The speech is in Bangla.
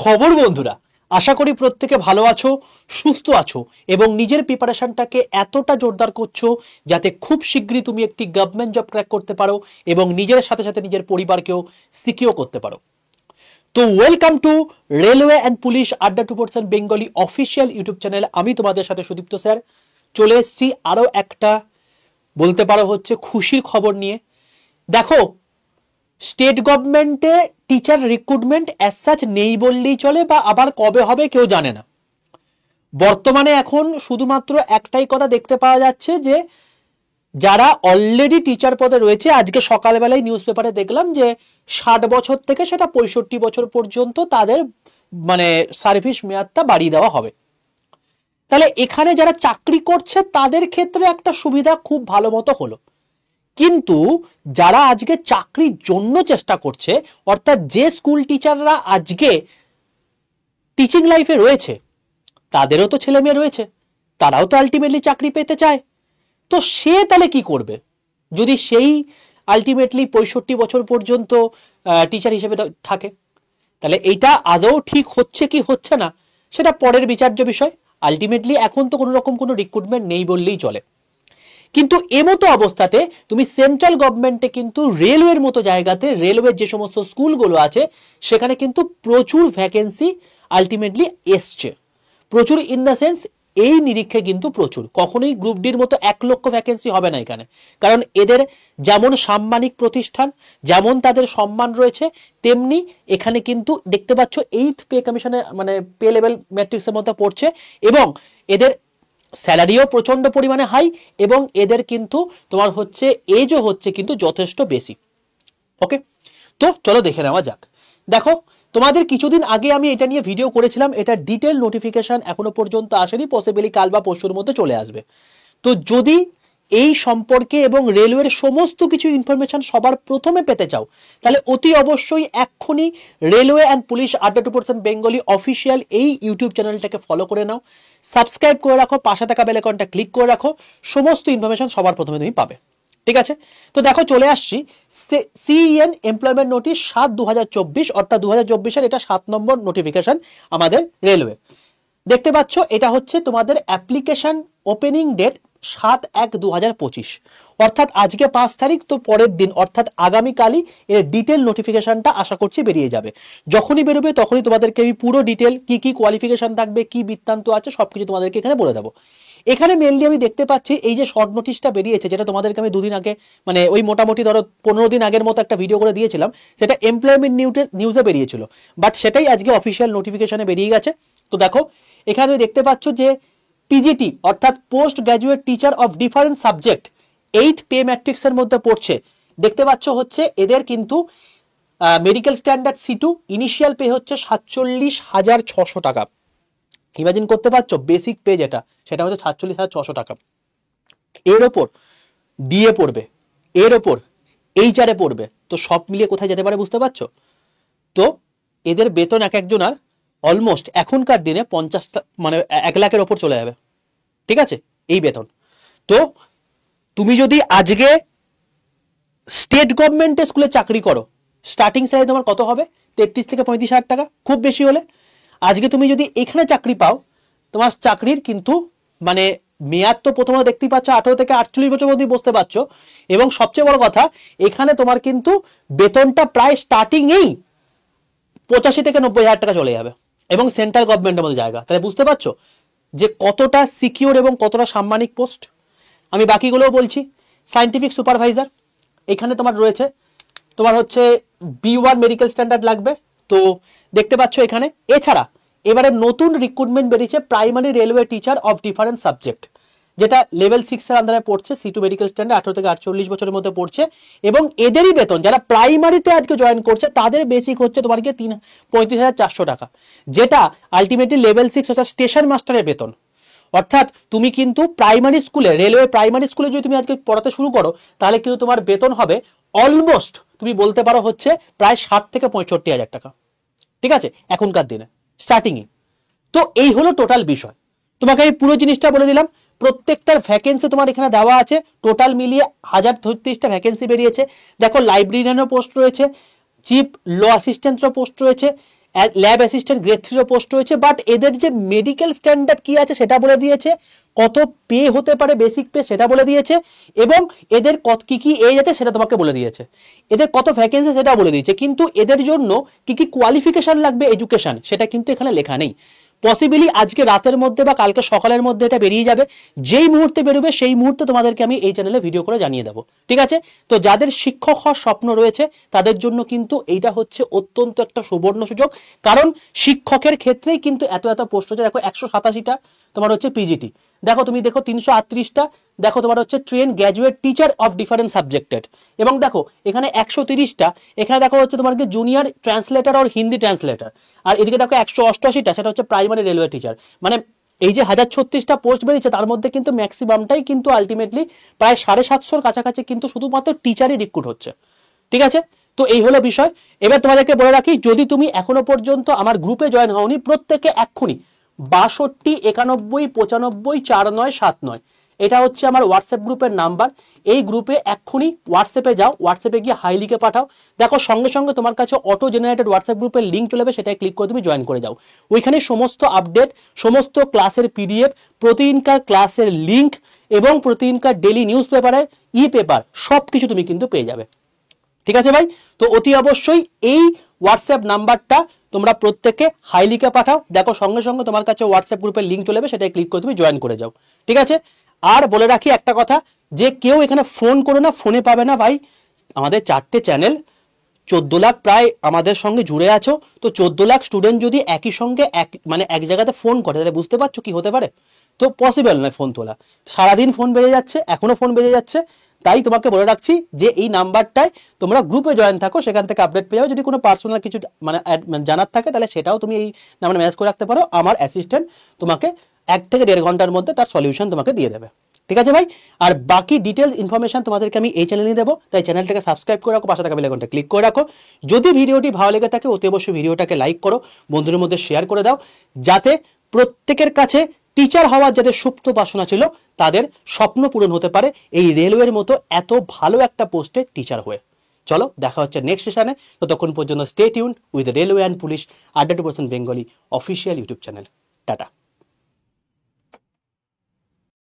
খবর বন্ধুরা, আশা করি প্রত্যেকে ভালো আছো, সুস্থ আছো এবং নিজের প্রিপারেশনটাকে এতটা জোরদার করছো যাতে খুব শীঘ্রই তুমি একটি গভর্নমেন্ট জব ক্র্যাক করতে পারো এবং নিজের সাথে সাথে নিজের পরিবারকেও সিকিউর করতে পারো। তো welcome to railway and police আড্ডা 2% বেঙ্গলি অফিসিয়াল ইউটিউব চ্যানেল। আমি তোমাদের সাথে সুদীপ্ত স্যার চলে এসেছি আরও একটা বলতে পারো হচ্ছে খুশির খবর নিয়ে। দেখো, স্টেট গভর্নমেন্টে টিচার রিক্রুটমেন্ট অ্যাজ সাচ নেই বললেই চলে, বা আবার কবে হবে কেউ জানে না। বর্তমানে এখন শুধুমাত্র একটাই কথা দেখতে পাওয়া যাচ্ছে যে যারা অলরেডি টিচার পদে রয়েছে, আজকে সকালবেলায় নিউজ পেপারে দেখলাম যে 60 বছর থেকে সেটা 65 বছর পর্যন্ত তাদের সার্ভিস মেয়াদটা বাড়িয়ে দেওয়া হবে। তাহলে এখানে যারা চাকরি করছে তাদের ক্ষেত্রে একটা সুবিধা খুব ভালো মতো হলো, কিন্তু যারা আজকে চাকরির জন্য চেষ্টা করছে, অর্থাৎ যে স্কুল টিচাররা আজকে টিচিং লাইফে রয়েছে তাদেরও তো ছেলে মেয়ে রয়েছে, তারাও তো আলটিমেটলি চাকরি পেতে চায়। তো সে তাহলে কি করবে যদি সেই আলটিমেটলি 65 বছর পর্যন্ত টিচার হিসেবে থাকে? তাহলে এইটা আদৌ ঠিক হচ্ছে কি হচ্ছে না সেটা পরের বিচার্য বিষয়। আলটিমেটলি এখন তো কোনো রকম কোনো রিক্রুটমেন্ট নেই বললেই চলে। কিন্তু এমতো অবস্থাতে তুমি সেন্ট্রাল গভর্নমেন্টে কিন্তু রেলওয়ের মতো জায়গাতে, রেলওয়ের যে সমস্ত স্কুলগুলো আছে সেখানে কিন্তু প্রচুর ভ্যাকেন্সি আলটিমেটলি এসছে। প্রচুর ইন দ্য সেন্স এই নিরীক্ষে কিন্তু প্রচুর, কখনোই গ্রুপ ডির মতো 1 লক্ষ ভ্যাকেন্সি হবে না এখানে। কারণ এদের যেমন সাম্মানিক প্রতিষ্ঠান, যেমন তাদের সম্মান রয়েছে, তেমনি এখানে কিন্তু দেখতে পাচ্ছ 8th পে কমিশনের পে লেভেল ম্যাট্রিক্সের মধ্যে পড়ছে এবং এদের স্যালারিও প্রচন্ড পরিমাণে হাই এবং এদের কিন্তু তোমার হচ্ছে এজও হচ্ছে কিন্তু যথেষ্ট বেশি। ওকে, তো চলো দেখে নেওয়া যাক। দেখো, তোমাদের কিছুদিন আগে আমি এটা নিয়ে ভিডিও করেছিলাম, এটা ডিটেল নোটিফিকেশন এখনো পর্যন্ত আসেনি, পসিবলি কাল বা পরশুর মধ্যে চলে আসবে। তো যদি এই সম্পর্কে এবং রেলওয়ের সমস্ত কিছু ইনফরমেশন সবার প্রথমে পেতে চাও, তাহলে অতি অবশ্যই এক্ষুনি রেলওয়ে অ্যান্ড পুলিশ আড্ডা 2% বেঙ্গলি অফিসিয়াল এই ইউটিউব চ্যানেলটাকে ফলো করে নাও, সাবস্ক্রাইব করে রাখো, পাশে থাকা বেল আইকনটা ক্লিক করে রাখো, সমস্ত ইনফরমেশন সবার প্রথমে তুমি পাবে। ঠিক আছে, তো দেখো চলে আসছি সিইএন এমপ্লয়মেন্ট নোটিশ 7/2024, অর্থাৎ 2024-এর এটা 7 নম্বর নোটিফিকেশন আমাদের রেলওয়ে। দেখতে পাচ্ছ এটা হচ্ছে তোমাদের অ্যাপ্লিকেশন ওপেনিং ডেট 7/1/2025, অর্থাৎ আজকে 5 তারিখ, তো পরের দিন অর্থাৎ আগামীকালই এর ডিটেল নোটিফিকেশনটা আশা করছি বেরিয়ে যাবে। যখনই বেরোবে তখনই তোমাদেরকে আমি পুরো ডিটেল কি কি কোয়ালিফিকেশন থাকবে, কি বৃত্তান্ত আছে সবকিছু তোমাদেরকে এখানে বলে দেবো। এখানে মেনলি আমি দেখতে পাচ্ছি এই যে শর্ট নোটিশটা বেরিয়েছে, যেটা তোমাদেরকে আমি দুদিন আগে ওই মোটামুটি ধরো 15 দিন আগের মতো একটা ভিডিও করে দিয়েছিলাম, সেটা এমপ্লয়মেন্ট নিউজে বেরিয়েছিল, বাট সেটাই আজকে অফিসিয়াল নোটিফিকেশনে বেরিয়ে গেছে। তো দেখো এখানে দেখতে পাচ্ছ যে পিজিটি অর্থাৎ post graduate teacher of different subject 8th pay ম্যাট্রিক্সের মধ্যে পড়ছে। দেখতে পাচ্ছ হচ্ছে এদের কিন্তু medical standard C2 initial pay হচ্ছে 47,600 টাকা। ইমাজিন করতে পারছো, বেসিক পে যেটা সেটা হচ্ছে 47,600 টাকা। এর ওপর ডিএ পড়বে, এর ওপর HR পড়বে, তো সব মিলিয়ে কোথায় যেতে পারে বুঝতে পারছো? তো এদের বেতন এক একজনের অলমোস্ট এখনকার দিনে 1 লাখের ওপর চলে যাবে। ঠিক আছে, এই বেতন। তো তুমি যদি আজকে স্টেট গভর্নমেন্টের স্কুলে চাকরি করো, স্টার্টিং স্যালারি তোমার কত হবে? 33 থেকে 35 হাজার টাকা খুব বেশি হলে। আজকে তুমি যদি এখানে চাকরি পাও, তোমার চাকরির কিন্তু মেয়াদ তো প্রথমে দেখতেই পাচ্ছ 18 থেকে 48 বছর অবধি বসতে পারছো, এবং সবচেয়ে বড় কথা এখানে তোমার কিন্তু বেতনটা প্রায় স্টার্টিং এই 85 থেকে 90 হাজার টাকা চলে যাবে, এবং সেন্ট্রাল গভর্নমেন্টের মধ্যে জায়গা। তাহলে বুঝতে পারছো যে কতটা সিকিউর এবং কতটা সাম্মানিক পোস্ট। আমি বাকিগুলোও বলছি। সায়েন্টিফিক সুপারভাইজার এখানে তোমার রয়েছে, তোমার হচ্ছে B1 মেডিকেল স্ট্যান্ডার্ড লাগবে। তো দেখতে পাচ্ছ এখানে। এছাড়া এবারে নতুন রিক্রুটমেন্ট বেরিয়েছে primary railway teacher of different subject, যেটা লেভেল 6 এর আন্ডারে পড়ছে, C2 মেডিকেল স্ট্যান্ডার্ড 18 থেকে 48 বছরের মধ্যে পড়ছে, এবং এদেরই বেতন যারা প্রাইমারিতে আজকে জয়েন করছে তাদের বেসিক হচ্ছে তোমার কি 35,400 টাকা, যেটা আলটিমেটলি লেভেল 6 অর্থাৎ স্টেশন মাস্টারের বেতন। অর্থাৎ তুমি কিন্তু প্রাইমারি স্কুলে, রেলওয়ে প্রাইমারি স্কুলে যদি তুমি আজকে পড়াতে শুরু করো, তাহলে কিন্তু তোমার বেতন হবে অলমোস্ট তুমি বলতে পারো হচ্ছে প্রায় 60 থেকে 65 হাজার টাকা। ঠিক আছে, এখনকার দিনে স্টার্টিংই। তো এই হলো টোটাল বিষয়। তোমাকে আমি পুরো জিনিসটা বলে দিলাম। প্রত্যেকটার ভ্যাকেন্সি তোমার এখানে দেওয়া আছে, টোটাল মিলিয়ে 1033টা ভ্যাকেন্সি বেরিয়েছে। দেখো, লাইব্রেরিয়ানের পোস্ট রয়েছে, চিফ ল অ্যাসিস্ট্যান্টের পোস্ট রয়েছে, ল্যাব অ্যাসিস্ট্যান্ট গ্রেড 3 পোস্ট রয়েছে, বাট এদের যে মেডিকেল স্ট্যান্ডার্ড কি আছে সেটা বলে দিয়েছে, কত পে হতে পারে বেসিক পে সেটা বলে দিয়েছে, এবং এদের কত কি কি এজ আছে সেটা তোমাকে বলে দিয়েছে, এদের কত ভ্যাকেন্সি সেটা বলে দিয়েছে, কিন্তু এদের জন্য কি কি কোয়ালিফিকেশন লাগবে এডুকেশন সেটা কিন্তু এখানে লেখা নেই। পসিবলি আজকে রাতের মধ্যে বা কালকে সকালের মধ্যে এটা বেরিয়ে যাবে, যেই মুহূর্তে বেরোবে সেই মুহূর্তে তোমাদেরকে আমি এই চ্যানেলে ভিডিও করে জানিয়ে দেবো, ঠিক আছে? তো যাদের শিক্ষক হওয়ার স্বপ্ন রয়েছে তাদের জন্য কিন্তু এইটা হচ্ছে অত্যন্ত একটা সুবর্ণ সুযোগ, কারণ শিক্ষকের ক্ষেত্রেই কিন্তু এত এত পোস্ট হচ্ছে। দেখো 187টা তোমার হচ্ছে পিজিটি, দেখো তুমি দেখো 338টা দেখো তোমার হচ্ছে train graduate teacher of different subjected, এবং দেখো এখানে 130টা, এখানে দেখো হচ্ছে তোমার জুনিয়র ট্রান্সলেটার আর হিন্দি ট্রান্সলেটার, আর এদিকে দেখো 188টা সেটা হচ্ছে প্রাইমারি রেলওয়ে টিচার। মানে এই যে 1036টা পোস্ট বেরিয়েছে তার মধ্যে কিন্তু ম্যাক্সিমামটাই কিন্তু আলটিমেটলি প্রায় 750-র কাছাকাছি কিন্তু শুধুমাত্র টিচারই রিক্রুট হচ্ছে, ঠিক আছে? তো এই হলো বিষয়। এবার তোমাদেরকে বলে রাখি, যদি তুমি এখনো পর্যন্ত আমার গ্রুপে জয়েন হওনি, প্রত্যেকে এক্ষুনি 62 91 95 4979 এটা হচ্ছে আমার হোয়াটসঅ্যাপ গ্রুপের নাম্বার। এই গ্রুপে এক্ষুনি হোয়াটসঅ্যাপে যাও, হোয়াটসঅ্যাপে গিয়ে হাই লিখে পাঠাও, দেখো সঙ্গে সঙ্গে তোমার কাছে অটো জেনারেটেড হোয়াটসঅ্যাপ গ্রুপের লিঙ্ক চলে যাবে, সেটাই ক্লিক করে তুমি জয়েন করে যাও। ওইখানে সমস্ত আপডেট, সমস্ত ক্লাসের পিডিএফ, প্রতিদিনকার ক্লাসের লিঙ্ক এবং প্রতিদিনকার ডেলি নিউজ পেপারের ই পেপার সব কিছু তুমি কিন্তু পেয়ে যাবে, ঠিক আছে ভাই? তো অতি অবশ্যই এই হোয়াটসঅ্যাপ নাম্বারটা তোমরা প্রত্যেকে হাই লিখে পাঠাও, দেখো সঙ্গে সঙ্গে তোমার কাছে হোয়াটসঅ্যাপ গ্রুপের লিঙ্ক চলে যাবে, সেটাই ক্লিক করে তুমি জয়েন করে যাও, ঠিক আছে? আর বলে রাখি একটা কথা, যে কেউ এখানে ফোন করো না, ফোনে পাবে না ভাই। আমাদের 4টে চ্যানেল, 14 লাখ প্রায় আমাদের সঙ্গে জুড়ে আছো, তো 14 লাখ স্টুডেন্ট যদি একই সঙ্গে এক জায়গাতে ফোন করে তাহলে বুঝতে পারছো কি হতে পারে? তো পসিবল নয় ফোন তোলা, সারাদিন ফোন বেজে যাচ্ছে, এখনো ফোন বেজে যাচ্ছে। তাই তোমাকে বলে রাখছি যে এই নাম্বারটায় তোমরা গ্রুপে জয়েন থাকো, সেখান থেকে আপডেট পেয়ে যাবে। যদি কোনো পার্সোনাল কিছু জানার থাকে তাহলে সেটাও তুমি এই নাম্বারে মেসেজ করে রাখতে পারো, আমার অ্যাসিস্ট্যান্ট তোমাকে 1 থেকে 1.5 ঘন্টার মধ্যে তার সলিউশন তোমাকে দিয়ে দেবে, ঠিক আছে ভাই? আর বাকি ডিটেলস ইনফরমেশন তোমাদেরকে আমি এই চ্যানেলে দেবো, তাই চ্যানেলটাকে সাবস্ক্রাইব করে রাখো, পাশে থাকা বেল আইকনটা ক্লিক করে রাখো। যদি ভিডিওটি ভালো লেগে থাকে অতি অবশ্যই ভিডিওটাকে লাইক করো, বন্ধুদের মধ্যে শেয়ার করে দাও, যাতে প্রত্যেকের কাছে টিচার হওয়ার যাদের সুপ্ত বাসনা ছিল তাদের স্বপ্ন পূরণ হতে পারে এই রেলওয়ের মতো এত ভালো একটা পোস্টে টিচার হয়ে। চলো দেখা হচ্ছে নেক্সট সেশনে, ততক্ষণ পর্যন্ত stay tuned with railway and police 100% Bengali official YouTube channel. Tata.